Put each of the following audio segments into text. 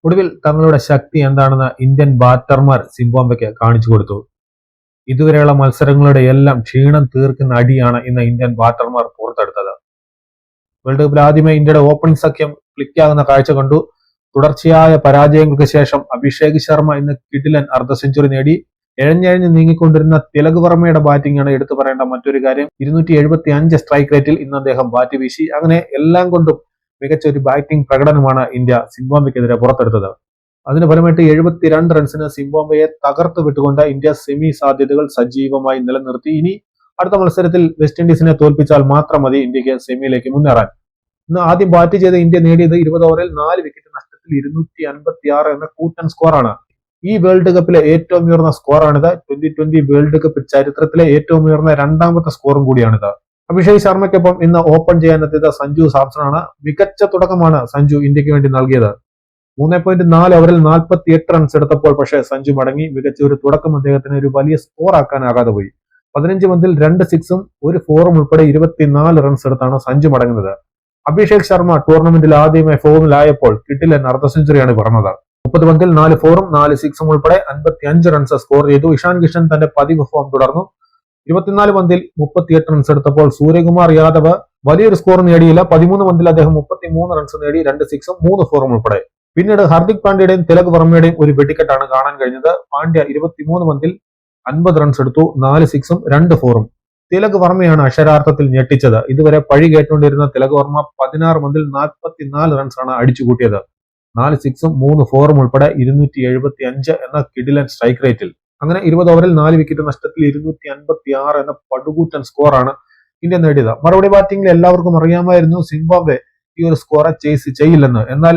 ഒടുവിൽ തങ്ങളുടെ ശക്തി എന്താണെന്ന് ഇന്ത്യൻ ബാറ്റർമാർ സിംബാബ്വെക്ക് കാണിച്ചു കൊടുത്തു. ഇതുവരെയുള്ള മത്സരങ്ങളുടെ എല്ലാം ക്ഷീണം തീർക്കുന്ന അടിയാണ് ഇന്ന് ഇന്ത്യൻ ബാറ്റർമാർ പുറത്തെടുത്തത്. വേൾഡ് കപ്പിൽ ആദ്യമായി ഇന്ത്യയുടെ ഓപ്പണിംഗ് സഖ്യം ക്ലിക്കാകുന്ന കാഴ്ച കണ്ടു. തുടർച്ചയായ പരാജയങ്ങൾക്ക് ശേഷം അഭിഷേക് ശർമ്മ ഇന്ന് കിടിലൻ അർദ്ധ സെഞ്ചുറി നേടി. എഴഞ്ഞെഴഞ്ഞ് നീങ്ങിക്കൊണ്ടിരുന്ന തിലക് വർമ്മയുടെ ബാറ്റിംഗ് ആണ് എടുത്തു പറയേണ്ട മറ്റൊരു കാര്യം. 275 സ്ട്രൈക്ക് റേറ്റിൽ ഇന്ന് അദ്ദേഹം ബാറ്റ് വീശി. അങ്ങനെ എല്ലാം കൊണ്ടും മികച്ച ഒരു ബാറ്റിംഗ് പ്രകടനമാണ് ഇന്ത്യ സിംബാബ്വെക്കെതിരെ പുറത്തെടുത്തത്. അതിന് ഫലമായിട്ട് 72 റൺസിന് സിംബാബ്വെയെ തകർത്ത് വിട്ടുകൊണ്ട് ഇന്ത്യ സെമി സാധ്യതകൾ സജീവമായി നിലനിർത്തി. ഇനി അടുത്ത മത്സരത്തിൽ വെസ്റ്റ് ഇൻഡീസിനെ തോൽപ്പിച്ചാൽ മാത്രം മതി ഇന്ത്യക്ക് സെമിയിലേക്ക് മുന്നേറാൻ. ഇന്ന് ആദ്യം ബാറ്റ് ചെയ്ത ഇന്ത്യ നേടിയത് 20 ഓവറിൽ 4 വിക്കറ്റ് നഷ്ടത്തിൽ 256 എന്ന കൂറ്റൻ സ്കോറാണ്. ഈ വേൾഡ് കപ്പിലെ ഏറ്റവും ഉയർന്ന സ്കോറാണിത്. 2020 വേൾഡ് കപ്പ് ചരിത്രത്തിലെ ഏറ്റവും ഉയർന്ന രണ്ടാമത്തെ സ്കോറും കൂടിയാണിത്. അഭിഷേക് ശർമ്മയ്ക്കൊപ്പം ഇന്ന് ഓപ്പൺ ചെയ്യാനെത്തിയത് സഞ്ജു സാംസൺ ആണ്. മികച്ച തുടക്കമാണ് സഞ്ജു ഇന്ത്യക്ക് വേണ്ടി നൽകിയത്. 3.4 ഓവറിൽ 48 റൺസ് എടുത്തപ്പോൾ പക്ഷേ സഞ്ജു മടങ്ങി. മികച്ച ഒരു തുടക്കം അദ്ദേഹത്തിന് ഒരു വലിയ സ്കോർ ആക്കാനാകാതെ പോയി. 15 പന്തിൽ 2 സിക്സും 1 ഫോറും ഉൾപ്പെടെ 24 റൺസ് എടുത്താണ് സഞ്ജു മടങ്ങുന്നത്. അഭിഷേക് ശർമ്മ ടൂർണമെന്റിൽ ആദ്യമായി ഫോമിലായപ്പോൾ കിടിലൻ അർദ്ധ സെഞ്ചുറിയാണ് പറഞ്ഞത്. 30 പന്തിൽ 4 ഫോറും 4 സിക്സും ഉൾപ്പെടെ 55 റൺസ് സ്കോർ ചെയ്തു. ഇഷാൻ കിഷൻ തന്റെ പതിവ് ഫോം തുടർന്നു. 24 പന്തിൽ 38 റൺസ് എടുത്തപ്പോൾ സൂര്യകുമാർ യാദവ് വലിയൊരു സ്കോർ നേടിയില്ല. 13 പന്തിൽ അദ്ദേഹം 33 റൺസ് നേടി, 2 സിക്സും 3 ഫോറും ഉൾപ്പെടെ. പിന്നീട് ഹാർദിക് പാണ്ഡ്യയുടെയും തിലക് വർമ്മയുടെയും ഒരു വെടിക്കെട്ടാണ് കാണാൻ കഴിഞ്ഞത്. പാണ്ഡ്യ 23 പന്തിൽ 50 റൺസ് എടുത്തു, 4 സിക്സും 2 ഫോറും. തിലക് വർമ്മയാണ് അക്ഷരാർത്ഥത്തിൽ ഞെട്ടിച്ചത്. ഇതുവരെ പഴി കേട്ടുകൊണ്ടിരുന്ന തിലക് വർമ്മ 16 പന്തിൽ 44 റൺസാണ് അടിച്ചുകൂട്ടിയത്. 4 സിക്സും 3 ഫോറും ഉൾപ്പെടെ 275 എന്ന കിടിലൻ സ്ട്രൈക്ക് റേറ്റിൽ. അങ്ങനെ 20 ഓവറിൽ 4 വിക്കറ്റ് നഷ്ടത്തിൽ 256 എന്ന പടുകൂറ്റൻ സ്കോറാണ് ഇന്ത്യ നേടിയത്. മറുപടി ബാറ്റിംഗിൽ എല്ലാവർക്കും അറിയാമായിരുന്നു സിംബാബ്വെ ഈ ഒരു സ്കോറെ ചേസ് ചെയ്യില്ലെന്ന്. എന്നാൽ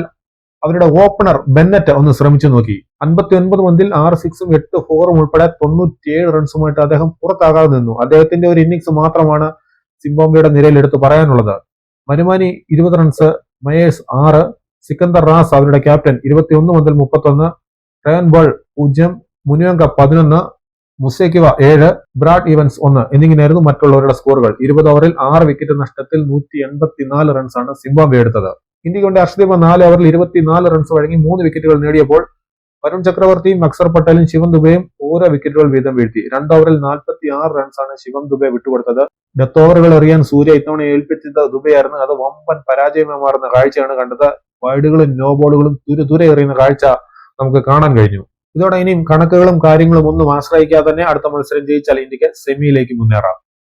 അവരുടെ ഓപ്പണർ ബെന്നറ്റ് ഒന്ന് ശ്രമിച്ചു നോക്കി. 59 പന്തിൽ 6 സിക്സും 8 ഫോറും ഉൾപ്പെടെ 97 റൺസുമായിട്ട് അദ്ദേഹം പുറത്താകാതെ നിന്നു. അദ്ദേഹത്തിന്റെ ഒരു ഇന്നിംഗ്സ് മാത്രമാണ് സിംബാബ്വെയുടെ നിരയിൽ എടുത്തു പറയാനുള്ളത്. മനുമാനി 20 റൺസ്, മയേഴ്സ് 6, സിക്കന്ദർ റാസ് അവരുടെ ക്യാപ്റ്റൻ 21 പന്തിൽ 31, റയൻ ബോൾ 0, മുനിയങ്ക 11, മുസേക്കിവ 7, ബ്രാഡ് ഈവൻസ് 1 എന്നിങ്ങനെയായിരുന്നു മറ്റുള്ളവരുടെ സ്കോറുകൾ. 20 ഓവറിൽ 6 വിക്കറ്റ് നഷ്ടത്തിൽ 184 റൺസാണ് സിംബാബ്വെ എടുത്തത്. ഇന്ത്യക്ക് വേണ്ടി അർഷദീപ് 4 ഓവറിൽ 24 റൺസ് വഴങ്ങി 3 വിക്കറ്റുകൾ നേടിയപ്പോൾ വരുൺ ചക്രവർത്തിയും അക്സർ പട്ടേലും ശിവം ദുബെയും ഓരോ വിക്കറ്റുകൾ വീതം വീഴ്ത്തി. 2 ഓവറിൽ 46 റൺസാണ് ശിവം ദുബെ വിട്ടുകൊടുത്തത്. ഡെത്ത് ഓവറുകൾ എറിയാൻ സൂര്യ ഇത്തവണ ഏൽപ്പിച്ചത് ദുബെയായിരുന്നു. അത് വമ്പൻ പരാജയമായി മാറുന്ന കാഴ്ചയാണ് കണ്ടത്. വൈഡുകളും നോ ബോളുകളും തുരെ എറിയുന്ന കാഴ്ച നമുക്ക് കാണാൻ കഴിഞ്ഞു. ഇതോടെ ഇനിയും കണക്കുകളും കാര്യങ്ങളും ഒന്നും ആശ്രയിക്കാതെ തന്നെ അടുത്ത മത്സരം ജയിച്ചാൽ ഇന്ത്യക്ക് സെമിയിലേക്ക് മുന്നേറാം.